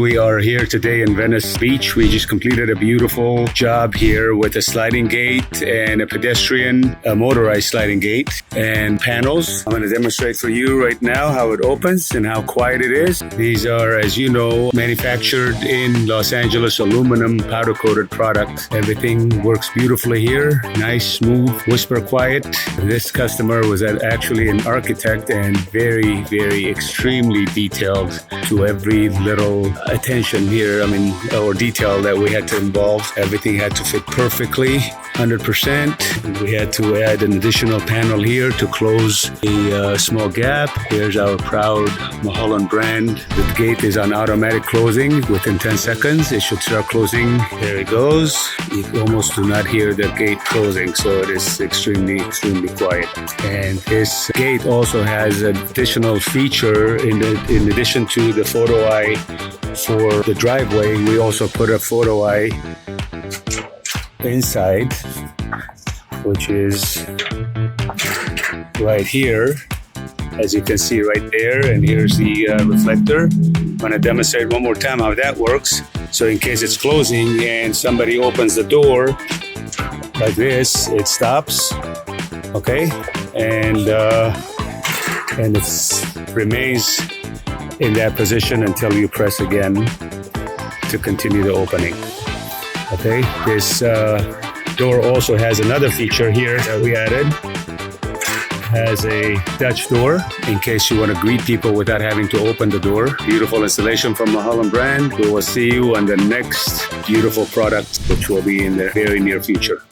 We are here today in Venice Beach. We just completed a beautiful job here with a sliding gate and a pedestrian, a motorized sliding gate and panels. I'm going to demonstrate for you right now how it opens and how quiet it is. These are, as you know, manufactured in Los Angeles aluminum powder coated product. Everything works beautifully here. Nice, smooth, whisper quiet. This customer was actually an architect and very, extremely detailed to every little attention here, or detail that we had to involve. Everything had to fit perfectly, 100%. We had to add an additional panel here to close a small gap. Here's our proud Mulholland brand. The gate is on automatic closing. Within 10 seconds, it should start closing. There it goes. You almost do not hear the gate closing, so it is extremely quiet. And this gate also has an additional feature in addition to the photo eye for the driveway. We also put a photo eye inside, which is right here, as you can see right there. And here's the reflector. I'm going to demonstrate one more time how that works. So in case it's closing and somebody opens the door like this, it stops. Okay, and it remains in that position until you press again to continue the opening. Okay, this door also has another feature here that we added. Has a Dutch door in case you want to greet people without having to open the door. Beautiful installation from Mulholland brand. We will see you on the next beautiful product, which will be in the very near future.